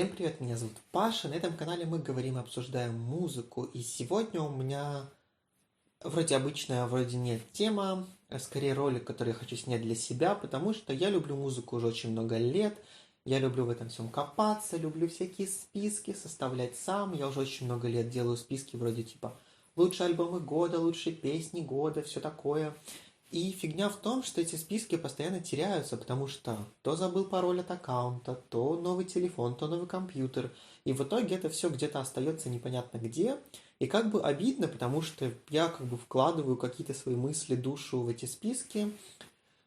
Всем привет, меня зовут Паша. На этом канале мы говорим и обсуждаем музыку. И сегодня у меня вроде обычная, вроде нет тема, а скорее ролик, который я хочу снять для себя, потому что я люблю музыку уже очень много лет. Я люблю в этом всем копаться, люблю всякие списки составлять сам. Я уже очень много лет делаю списки вроде типа лучшие альбомы года, лучшие песни года, все такое. И фигня в том, что эти списки постоянно теряются, потому что то забыл пароль от аккаунта, то новый телефон, то новый компьютер. И в итоге это все где-то остается непонятно где. И как бы обидно, потому что я как бы вкладываю какие-то свои мысли, душу в эти списки,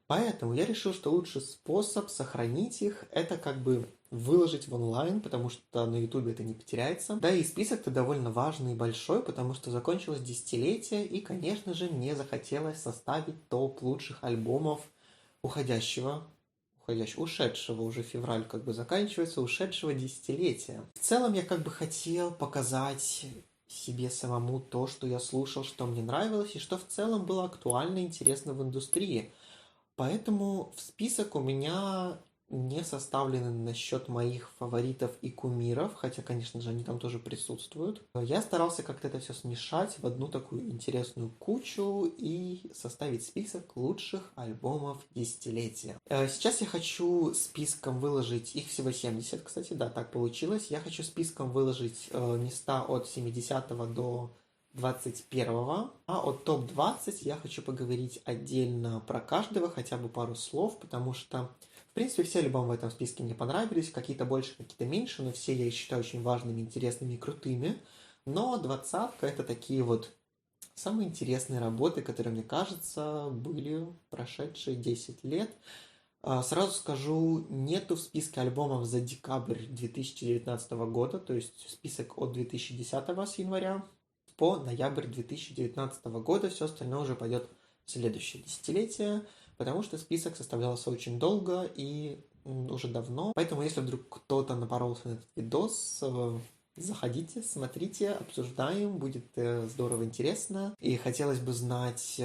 поэтому я решил, что лучший способ сохранить их — это как бы выложить в онлайн, потому что на ютубе это не потеряется. Да и список-то довольно важный и большой, потому что закончилось десятилетие, и, конечно же, мне захотелось составить топ лучших альбомов ушедшего уже февраль как бы заканчивается, ушедшего десятилетия. В целом я как бы хотел показать себе самому то, что я слушал, что мне нравилось, и что в целом было актуально и интересно в индустрии. Поэтому в список у меня не составлены насчет моих фаворитов и кумиров, хотя, конечно же, они там тоже присутствуют. Я старался как-то это все смешать в одну такую интересную кучу и составить список лучших альбомов десятилетия. Сейчас я хочу списком выложить, их всего 70, кстати, да, так получилось. Я хочу списком выложить места от 70 до 21-го, а от топ-20 я хочу поговорить отдельно про каждого, хотя бы пару слов, потому что, в принципе, все альбомы в этом списке мне понравились, какие-то больше, какие-то меньше, но все я их считаю очень важными, интересными и крутыми. Но двадцатка — это такие вот самые интересные работы, которые, мне кажется, были прошедшие 10 лет. Сразу скажу, нету в списке альбомов за декабрь 2019 года, то есть список от 2010 с января по ноябрь 2019 года, все остальное уже пойдет в следующее десятилетие, потому что список составлялся очень долго и уже давно. Поэтому, если вдруг кто-то напоролся на этот видос, заходите, смотрите, обсуждаем, будет здорово интересно. И хотелось бы знать,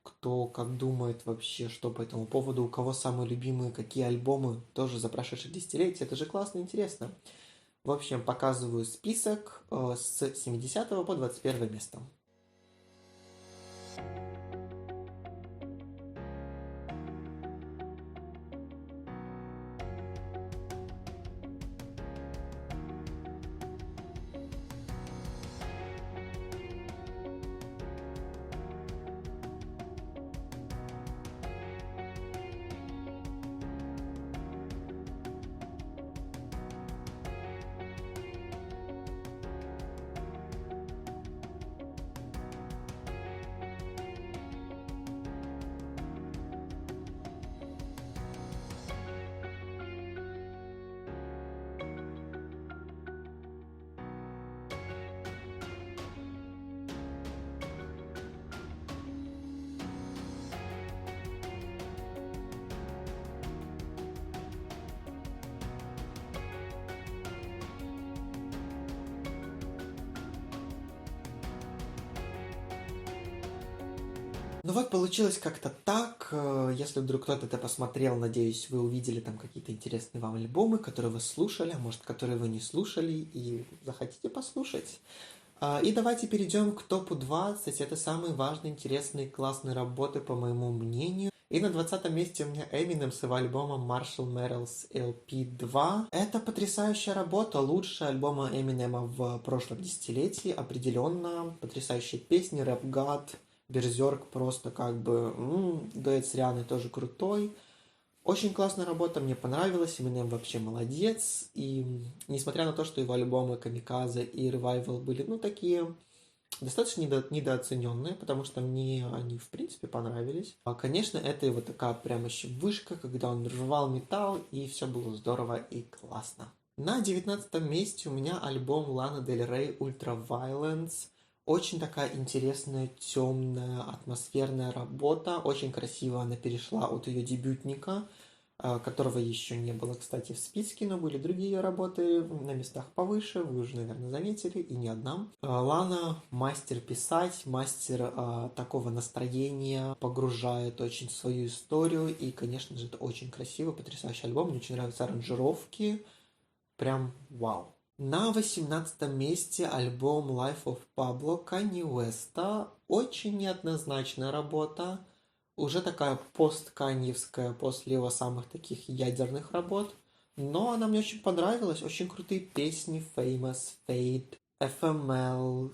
кто как думает вообще, что по этому поводу, у кого самые любимые, какие альбомы тоже за прошедшее десятилетие. Это же классно и интересно. В общем, показываю список с 70 по 21 место. Ну вот, получилось как-то так. Если вдруг кто-то это посмотрел, надеюсь, вы увидели там какие-то интересные вам альбомы, которые вы слушали, а может, которые вы не слушали и захотите послушать. И давайте перейдем к топу 20. Это самые важные, интересные, классные работы, по моему мнению. И на 20 месте у меня Eminem с его альбомом Marshall Mathers LP2. Это потрясающая работа, лучшая альбома Эминема в прошлом десятилетии, определенно. Потрясающие песни, Рэп God, Берзерк просто как бы... дуэт с Рианой тоже крутой. Очень классная работа, мне понравилась, Eminem вообще молодец, и несмотря на то, что его альбомы Камиказе и Revival были, такие достаточно недооцененные, потому что мне они, в принципе, понравились. Конечно, это его такая прям еще вышка, когда он рвал металл, и все было здорово и классно. На 19 месте у меня альбом Лана Дель Рей Ultraviolence. Очень такая интересная, темная, атмосферная работа. Очень красиво она перешла от ее дебютника, которого еще не было, кстати, в списке, но были другие работы на местах повыше, вы уже, наверное, заметили, и не одна. Лана мастер писать, мастер такого настроения, погружает очень в свою историю, и, конечно же, это очень красиво, потрясающий альбом, мне очень нравятся аранжировки, Прям вау. На 18 месте альбом Life of Pablo Kanye Уэста. Очень неоднозначная работа. Уже такая постканьевская после его самых таких ядерных работ. Но она мне очень понравилась. Очень крутые песни. Famous, Fade, FML.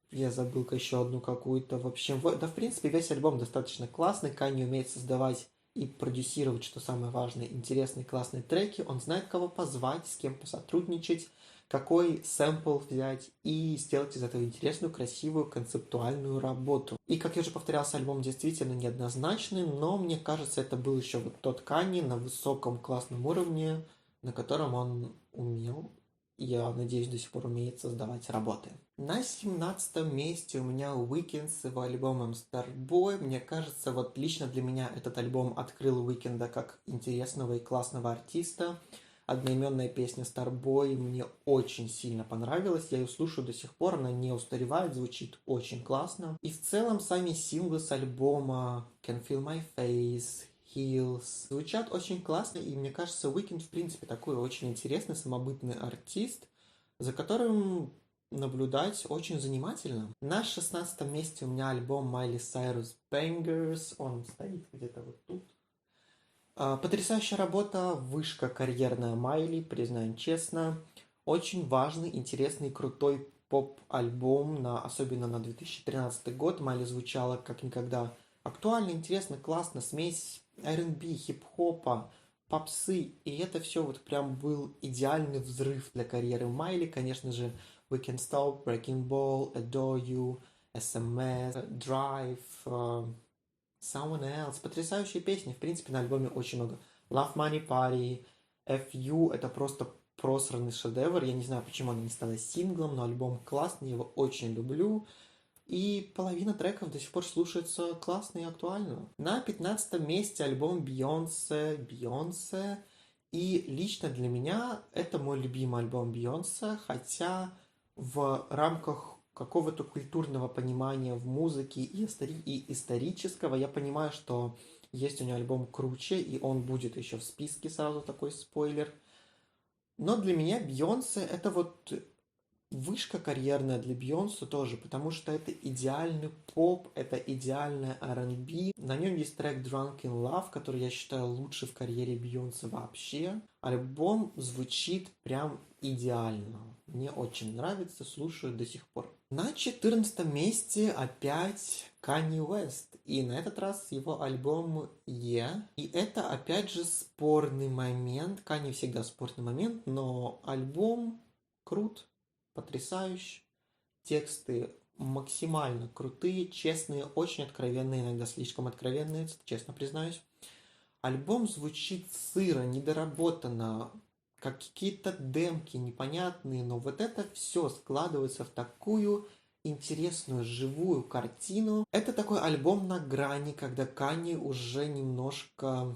Я забыл еще одну какую-то. В общем, да, в принципе, весь альбом достаточно классный. Канье умеет создавать и продюсировать, что самое важное, интересные классные треки. Он знает, кого позвать, с кем посотрудничать, какой сэмпл взять и сделать из этого интересную, красивую, концептуальную работу. И, как я уже повторялся, альбом действительно неоднозначный, но мне кажется, это был еще вот тот Канье на высоком классном уровне, на котором он умел, я надеюсь, до сих пор умеет создавать работы. На 17 месте у меня Weeknd с его альбомом Starboy. Мне кажется, вот лично для меня этот альбом открыл Уикенда как интересного и классного артиста. Одноименная песня Starboy мне очень сильно понравилась. Я ее слушаю до сих пор, она не устаревает, звучит очень классно. И в целом сами синглы с альбома Can Feel My Face, Heels звучат очень классно, и мне кажется, Weeknd в принципе такой очень интересный, самобытный артист, за которым наблюдать очень занимательно. На 16 месте у меня альбом Miley Cyrus Bangers, он стоит где-то вот тут. Потрясающая работа, вышка карьерная Майли, признаем честно. Очень важный, интересный, крутой поп-альбом, особенно на 2013 год. Майли звучала как никогда актуально, интересно, классно, смесь R&B, хип-хопа, попсы. И это все вот прям был идеальный взрыв для карьеры Майли. Конечно же, We Can't Stop, Breaking Ball, Adore You, SMS, Drive, Someone Else. Потрясающие песни. В принципе, на альбоме очень много. Love Money Party, FU. Это просто просранный шедевр. Я не знаю, почему она не стала синглом, но альбом классный, я его очень люблю. И половина треков до сих пор слушается классно и актуально. На 15 месте альбом Бейонсе. И лично для меня это мой любимый альбом Бейонсе, хотя в рамках какого-то культурного понимания в музыке и исторического я понимаю, что есть у нее альбом круче, и он будет еще в списке, сразу такой спойлер. Но для меня Бейонсе это вот вышка карьерная для Бейонсе тоже, потому что это идеальный поп, это идеальное R&B. На нем есть трек Drunk in Love, который я считаю лучший в карьере Бейонсе вообще. Альбом звучит прям идеально. Мне очень нравится, слушаю до сих пор. На 14 месте опять Kanye West. И на этот раз его альбом Yeah. И это опять же спорный момент. Kanye всегда спорный момент, но альбом крут, потрясающий. Тексты максимально крутые, честные, очень откровенные, иногда слишком откровенные, честно признаюсь. Альбом звучит сыро, недоработанно, как какие-то демки непонятные, но вот это все складывается в такую интересную, живую картину. Это такой альбом на грани, когда Кани уже немножко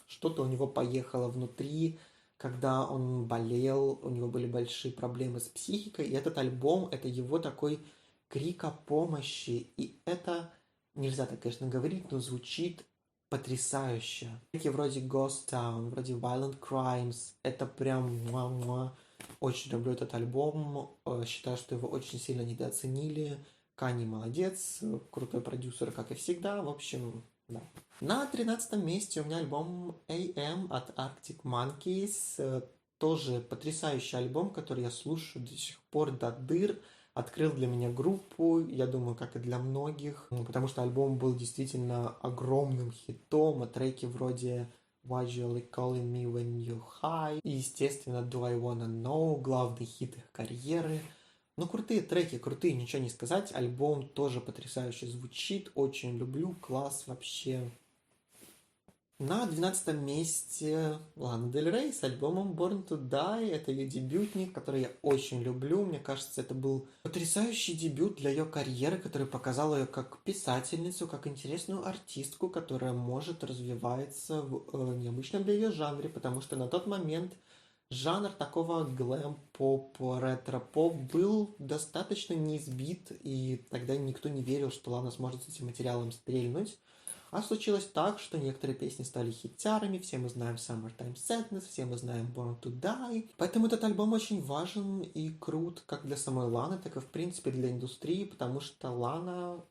что-то у него поехало внутри, когда он болел, у него были большие проблемы с психикой, и этот альбом — это его такой крик о помощи, и это, нельзя так, конечно, говорить, но звучит потрясающе. Треки вроде Ghost Town, вроде Violent Crimes, это прям муа-муа. Очень люблю этот альбом, считаю, что его очень сильно недооценили. Кани молодец, крутой продюсер, как и всегда, в общем, да. На 13 месте у меня альбом AM от Arctic Monkeys. Тоже потрясающий альбом, который я слушаю до сих пор до дыр. Открыл для меня группу, я думаю, как и для многих, потому что альбом был действительно огромным хитом, а треки вроде Why You Like Calling Me When You're High и, естественно, Do I Wanna Know, главный хит их карьеры. Ну, крутые треки, крутые, ничего не сказать. Альбом тоже потрясающе звучит, очень люблю, класс вообще. На 12 месте Лана Дель Рей с альбомом Born to Die. Это ее дебютник, который я очень люблю. Мне кажется, это был потрясающий дебют для ее карьеры, который показал ее как писательницу, как интересную артистку, которая может развиваться в необычном для ее жанре, потому что на тот момент жанр такого глэм-поп, ретро-поп был достаточно неизбит, и тогда никто не верил, что Лана сможет с этим материалом стрельнуть. А случилось так, что некоторые песни стали хитярами, все мы знаем Summertime Sadness, все мы знаем Born to Die. Поэтому этот альбом очень важен и крут как для самой Ланы, так и в принципе для индустрии, потому что Лана,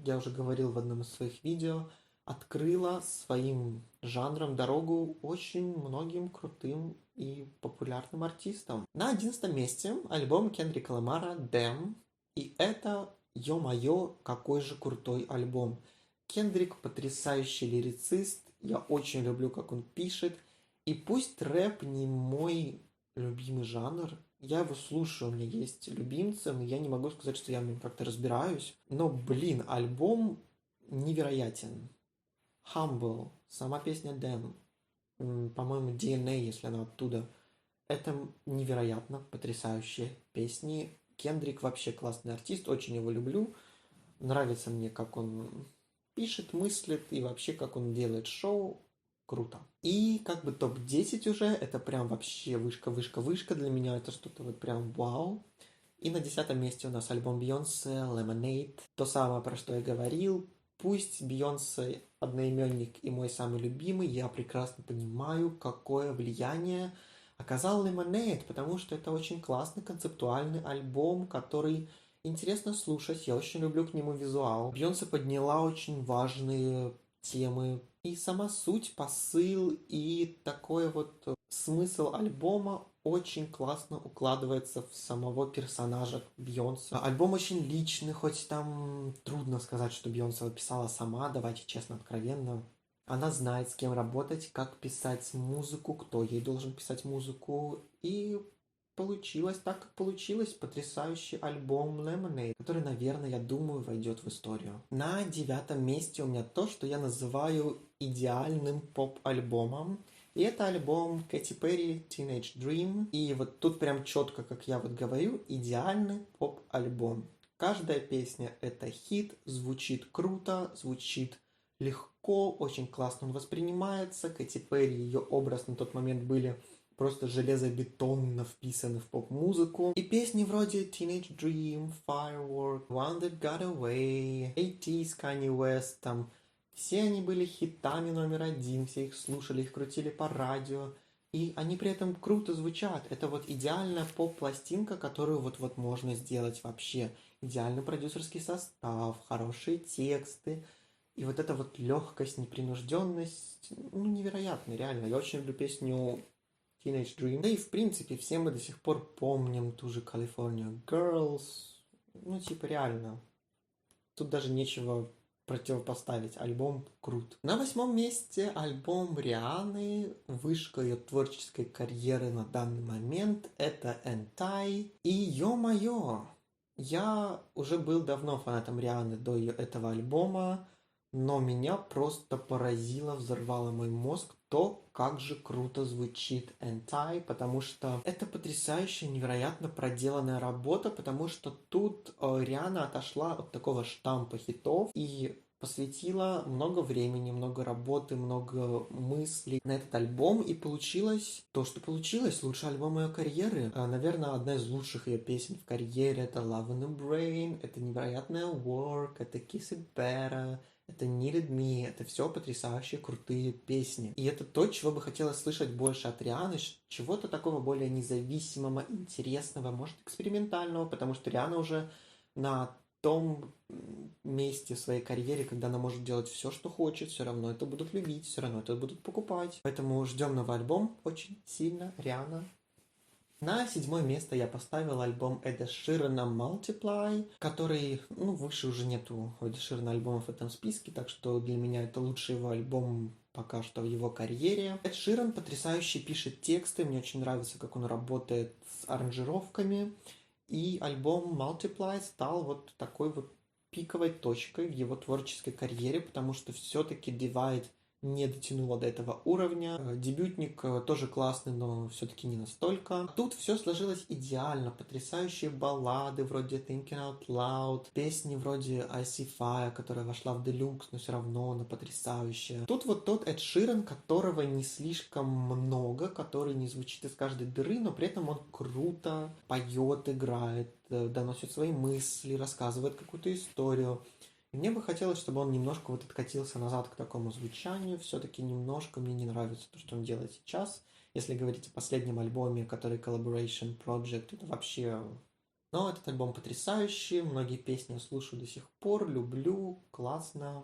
я уже говорил в одном из своих видео, открыла своим жанром дорогу очень многим крутым и популярным артистам. На 11 месте альбом Кендрика Ламара «Damn», и это, ё-моё, какой же крутой альбом. Кендрик потрясающий лирицист, я очень люблю, как он пишет, и пусть рэп не мой любимый жанр, я его слушаю, у меня есть любимцы, но я не могу сказать, что я в нем как-то разбираюсь. Но, блин, альбом невероятен. Humble, сама песня Damn, по-моему, DNA, если она оттуда. Это невероятно потрясающие песни. Кендрик вообще классный артист, очень его люблю. Нравится мне, как он пишет, мыслит и вообще, как он делает шоу. Круто. И как бы топ-10 уже, это прям вообще вышка, вышка, вышка. Для меня это что-то вот прям вау. И на 10 месте у нас альбом Бейонсе Lemonade. То самое, про что я говорил. Пусть Бейонсе одноименник и мой самый любимый, я прекрасно понимаю, какое влияние оказал Lemonade, потому что это очень классный концептуальный альбом, который интересно слушать. Я очень люблю к нему визуал. Бейонсе подняла очень важные темы. И сама суть, посыл и такой вот смысл альбома очень классно укладывается в самого персонажа Бейонсе. Альбом очень личный, хоть там трудно сказать, что Бейонсе его писала сама, давайте честно, откровенно. Она знает, с кем работать, как писать музыку, кто ей должен писать музыку. И получилось так, как получилось. Потрясающий альбом Lemonade, который, наверное, я думаю, войдет в историю. На 9 месте у меня то, что я называю идеальным поп-альбомом. И это альбом Кэти Перри Teenage Dream. И вот тут прям четко, как я вот говорю, идеальный поп-альбом. Каждая песня это хит, звучит круто, звучит легко, очень классно он воспринимается. Кэти Перри, ее образ на тот момент были просто железобетонно вписаны в поп-музыку. И песни вроде Teenage Dream, Firework, One That Got Away, 80s Kanye West, там все они были хитами номер один, все их слушали, их крутили по радио. И они при этом круто звучат. Это вот идеальная поп-пластинка, которую вот-вот можно сделать вообще. Идеальный продюсерский состав, хорошие тексты. И вот эта вот легкость, непринужденность, ну, невероятно, реально. Я очень люблю песню Teenage Dream. Да и в принципе все мы до сих пор помним ту же California Girls. Ну, типа реально. Тут даже нечего противопоставить. Альбом крут. На 8 месте альбом Рианы, вышка ее творческой карьеры на данный момент. Это Энтай. И ё-моё, я уже был давно фанатом Рианы до этого альбома, но меня просто поразило, взорвало мой мозг то, как же круто звучит Энтай, потому что это потрясающая, невероятно проделанная работа, потому что тут Риана отошла от такого штампа хитов и посвятила много времени, много работы, много мыслей на этот альбом, и получилось то, что получилось. Лучший альбом ее карьеры. Наверное, одна из лучших ее песен в карьере. Это Love in the Brain, это невероятная Work, это Kiss It Better, это Needed Me, это все потрясающие, крутые песни. И это то, чего бы хотелось слышать больше от Рианы, чего-то такого более независимого, интересного, может, экспериментального, потому что Риана уже на том месте в своей карьере, когда она может делать все, что хочет, все равно это будут любить, все равно это будут покупать. Поэтому ждем новый альбом очень сильно, Риана. На 7 место я поставил альбом Эда Ширана Multiply, который, ну, выше уже нету у Эда Ширана альбомов в этом списке, так что для меня это лучший его альбом пока что в его карьере. Эд Ширан потрясающе пишет тексты, мне очень нравится, как он работает с аранжировками, и альбом Multiply стал вот такой вот пиковой точкой в его творческой карьере, потому что все-таки Divide не дотянула до этого уровня. Дебютник тоже классный, но все-таки не настолько. Тут все сложилось идеально. Потрясающие баллады вроде Thinking Out Loud, песни вроде I See Fire, которая вошла в Deluxe, но все равно она потрясающая. Тут вот тот Эд Ширан, которого не слишком много, который не звучит из каждой дыры, но при этом он круто поет, играет, доносит свои мысли, рассказывает какую-то историю. И Мне бы хотелось, чтобы он немножко вот откатился назад к такому звучанию. Все-таки немножко мне не нравится то, что он делает сейчас. Если говорить о последнем альбоме, который Collaboration Project, это вообще... Но этот альбом потрясающий, многие песни я слушаю до сих пор, люблю, классно,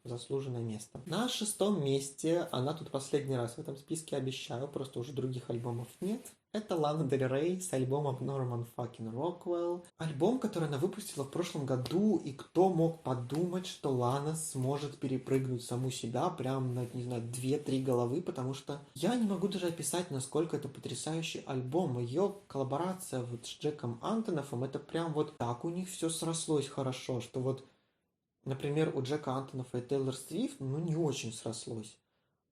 заслуженное место. На шестом месте, она тут последний раз в этом списке, обещаю, просто уже других альбомов нет. Это Лана Дель Рей с альбомом Norman Fucking Rockwell. Альбом, который она выпустила в прошлом году, и кто мог подумать, что Лана сможет перепрыгнуть саму себя прям на, не знаю, 2-3 головы, потому что я не могу даже описать, насколько это потрясающий альбом. Ее коллаборация вот с Джеком Антоноффом, это прям вот так у них все срослось хорошо, что вот, например, у Джека Антоноффа и Тейлор Свифт, ну, не очень срослось.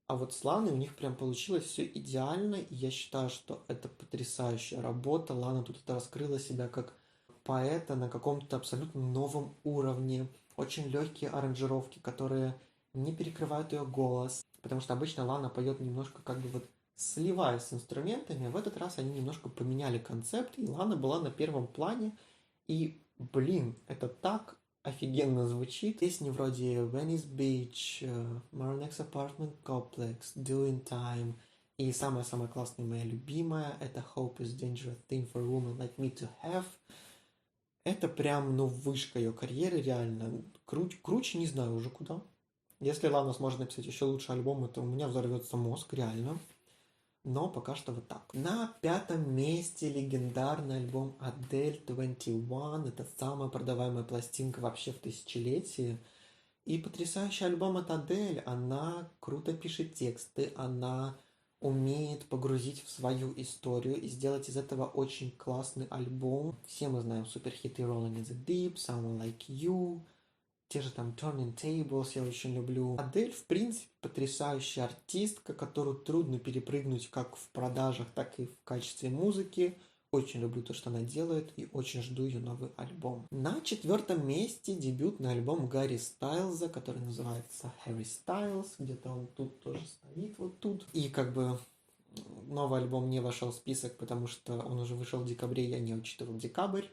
А вот с Ланой у них прям получилось все идеально, и я считаю, что это потрясающая работа. Лана тут раскрыла себя как поэта на каком-то абсолютно новом уровне. Очень легкие аранжировки, которые не перекрывают ее голос. Потому что обычно Лана поет немножко как бы вот сливаясь с инструментами, а в этот раз они немножко поменяли концепт, и Лана была на первом плане. И, блин, это так офигенно звучит. Песни вроде Venice Beach, Maronex Apartment Complex, Doing Time. И самая-самая классная, моя любимая, это Hope is Dangerous Thing for a Woman Like Me to Have. Это прям, ну, вышка ее карьеры, реально. Круче не знаю уже куда. Если Лана сможет написать еще лучше альбомы, то у меня взорвется мозг, реально. Но пока что вот так. На пятом месте легендарный альбом Adele 21. Это самая продаваемая пластинка вообще в тысячелетии. И потрясающий альбом от Адель. Она круто пишет тексты, она умеет погрузить в свою историю и сделать из этого очень классный альбом. Все мы знаем суперхиты Rolling in the Deep, Someone Like You, те же там Turning Tables я очень люблю. Адель, в принципе, потрясающая артистка, которую трудно перепрыгнуть как в продажах, так и в качестве музыки. Очень люблю то, что она делает, и очень жду ее новый альбом. На четвертом месте дебютный альбом Гарри Стайлза, который называется Harry Styles. Где-то он тут тоже стоит, вот тут. И как бы новый альбом не вошел в список, потому что он уже вышел в декабре, я не учитывал декабрь.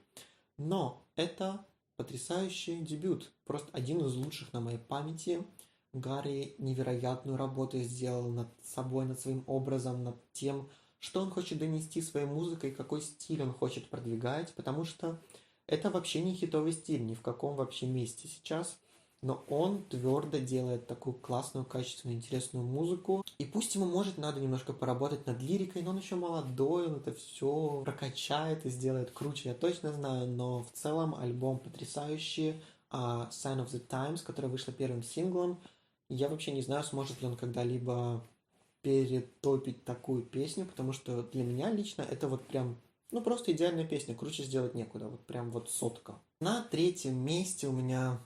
Но это потрясающий дебют. Просто один из лучших на моей памяти. Гарри невероятную работу сделал над собой, над своим образом, над тем, что он хочет донести своей музыкой, какой стиль он хочет продвигать, потому что это вообще не хитовый стиль, ни в каком вообще месте сейчас. Но он твердо делает такую классную, качественную, интересную музыку. И пусть ему, может, надо немножко поработать над лирикой, но он еще молодой, он это все прокачает и сделает круче, я точно знаю. Но в целом альбом потрясающий. Sign of the Times, которая вышла первым синглом. Я вообще не знаю, сможет ли он когда-либо перетопить такую песню, потому что для меня лично это вот прям, ну просто идеальная песня, круче сделать некуда, вот прям вот сотка. На третьем месте у меня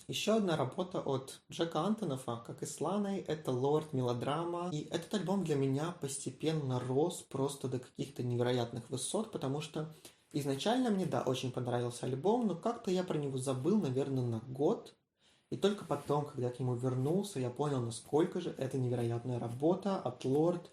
еще одна работа от Джека Антоноффа, как и с Ланой, это Лорд Мелодрама. И этот альбом для меня постепенно рос просто до каких-то невероятных высот, потому что изначально мне, да, очень понравился альбом, но как-то я про него забыл, наверное, на год. И только потом, когда к нему вернулся, я понял, насколько же это невероятная работа от Лорд.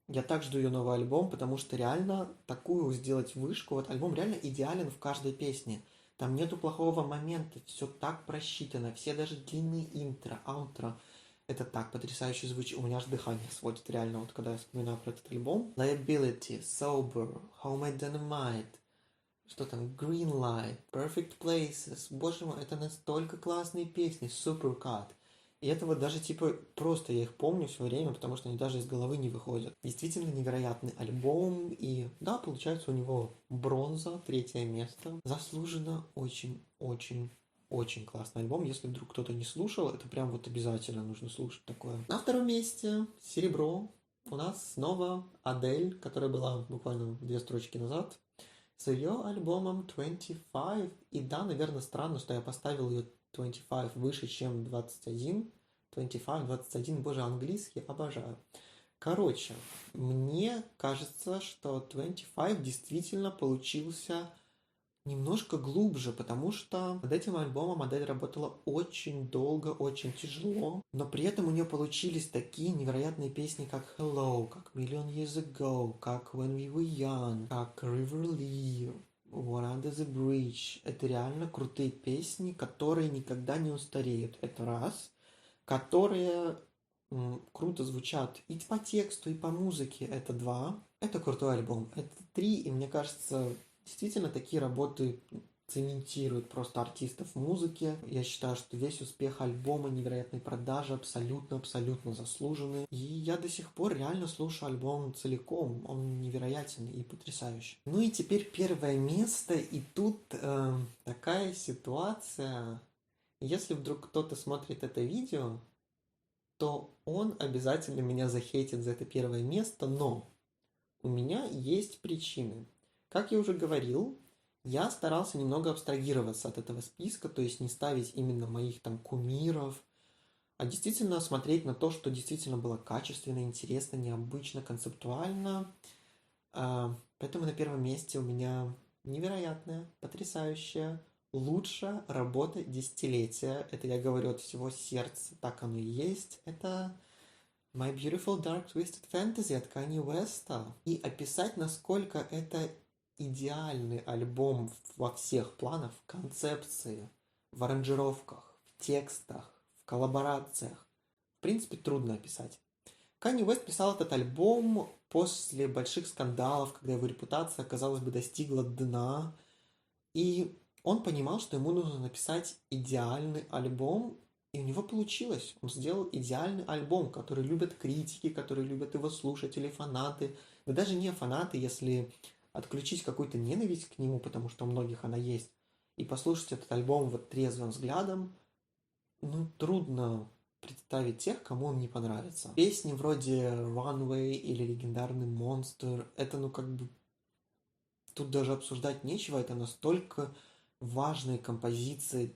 Я так жду ее новый альбом, потому что реально такую сделать вышку, вот альбом реально идеален в каждой песне. Там нету плохого момента, все так просчитано, все даже длинные интро, аутро. Это так потрясающе звучит, у меня аж дыхание сводит реально, вот когда я вспоминаю про этот альбом. Liability, Sober, Home I Dynamite, что там, Green Light, Perfect Places, боже мой, это настолько классные песни, Supercut. И это вот даже типа просто я их помню все время, потому что они даже из головы не выходят. Действительно невероятный альбом. И да, получается у него бронза, третье место. Заслуженно очень классный альбом. Если вдруг кто-то не слушал, это прям вот обязательно нужно слушать такое. На втором месте серебро. У нас снова Адель, которая была буквально 2 строчки назад, с ее альбомом 25. И да, наверное, странно, что я поставил ее 25 выше, чем 21. 25, 21, боже, английский обожаю. Короче, мне кажется, что 25 действительно получился немножко глубже, потому что над этим альбомом модель работала очень долго, очень тяжело, но при этом у нее получились такие невероятные песни, как Hello, как Million Years Ago, как When We Were Young, как River Lee. What Under the Bridge. Это реально крутые песни, которые никогда не устареют. Это раз. Которые круто звучат и по тексту, и по музыке. Это два. Это крутой альбом. Это три. И мне кажется, действительно такие работы цементируют просто артистов в музыке. Я считаю, что весь успех альбома, невероятные продажи абсолютно заслужены. И я до сих пор реально слушаю альбом целиком. Он невероятен и потрясающий. Ну и теперь первое место. И тут такая ситуация. Если вдруг кто-то смотрит это видео, то он обязательно меня захейтит за это первое место, но у меня есть причины. Как я уже говорил, я старался немного абстрагироваться от этого списка, то есть не ставить именно моих там кумиров, а действительно смотреть на то, что действительно было качественно, интересно, необычно, концептуально. Поэтому на первом месте у меня невероятная, потрясающая, лучшая работа десятилетия. Это я говорю от всего сердца, так оно и есть. Это My Beautiful Dark Twisted Fantasy от Kanye West. И описать, насколько это идеальный альбом во всех планах, в концепции, в аранжировках, в текстах, в коллаборациях. В принципе, трудно описать. Канье Уэст писал этот альбом после больших скандалов, когда его репутация, казалось бы, достигла дна. И он понимал, что ему нужно написать идеальный альбом, и у него получилось. Он сделал идеальный альбом, который любят критики, который любят его слушатели, фанаты. Да даже не фанаты, если отключить какую-то ненависть к нему, потому что у многих она есть, и послушать этот альбом вот трезвым взглядом, ну, трудно представить тех, кому он не понравится. Песни вроде One Way или легендарный Monster, это, ну, как бы, тут даже обсуждать нечего, это настолько важные композиции,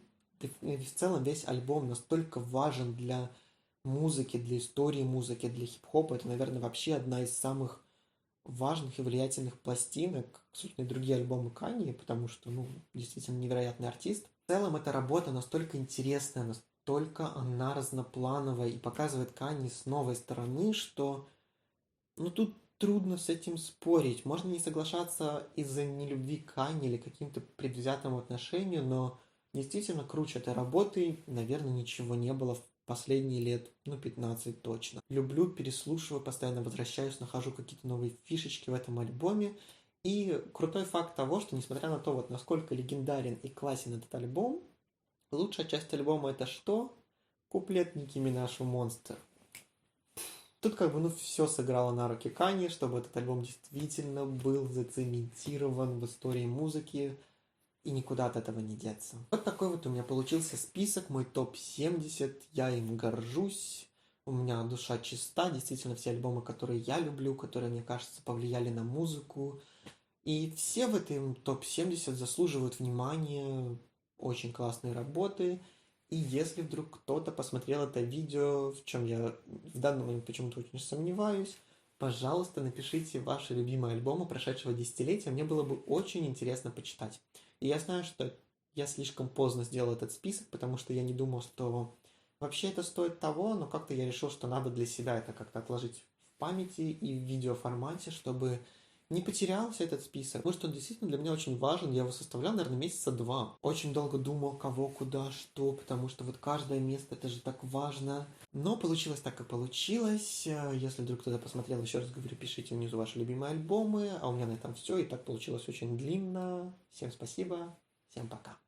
и в целом весь альбом настолько важен для музыки, для истории музыки, для хип-хопа, это, наверное, вообще одна из самых важных и влиятельных пластинок, собственно, и другие альбомы Канье, потому что, ну, действительно невероятный артист. В целом, эта работа настолько интересная, настолько она разноплановая и показывает Канье с новой стороны, что, ну, тут трудно с этим спорить. Можно не соглашаться из-за нелюбви к Канье или каким-то предвзятому отношению, но действительно круче этой работы, наверное, ничего не было в последние лет, ну, 15 точно. Люблю, переслушиваю, постоянно возвращаюсь, нахожу какие-то новые фишечки в этом альбоме. И крутой факт того, что несмотря на то, вот насколько легендарен и классен этот альбом, лучшая часть альбома это что? Куплет Ники Минаж «Монстр». Тут как бы, ну, все сыграло на руки Канье, чтобы этот альбом действительно был зацементирован в истории музыки, и никуда от этого не деться. Вот такой вот у меня получился список, мой топ-70, я им горжусь, у меня душа чиста, действительно все альбомы, которые я люблю, которые, мне кажется, повлияли на музыку, и все в этом топ-70 заслуживают внимания, очень классные работы, и если вдруг кто-то посмотрел это видео, в чем я в данный момент почему-то очень сомневаюсь, пожалуйста, напишите ваши любимые альбомы прошедшего десятилетия, мне было бы очень интересно почитать. И я знаю, что я слишком поздно сделал этот список, потому что я не думал, что вообще это стоит того, но как-то я решил, что надо для себя это как-то отложить в памяти и в видеоформате, чтобы не потерялся этот список. Потому что он действительно для меня очень важен. Я его составлял, наверное, месяца два. Очень долго думал, кого, куда, что, потому что вот каждое место, это же так важно. Но получилось так, как получилось. Если вдруг кто-то посмотрел, еще раз говорю, пишите внизу ваши любимые альбомы. А у меня на этом все. И так получилось очень длинно. Всем спасибо. Всем пока.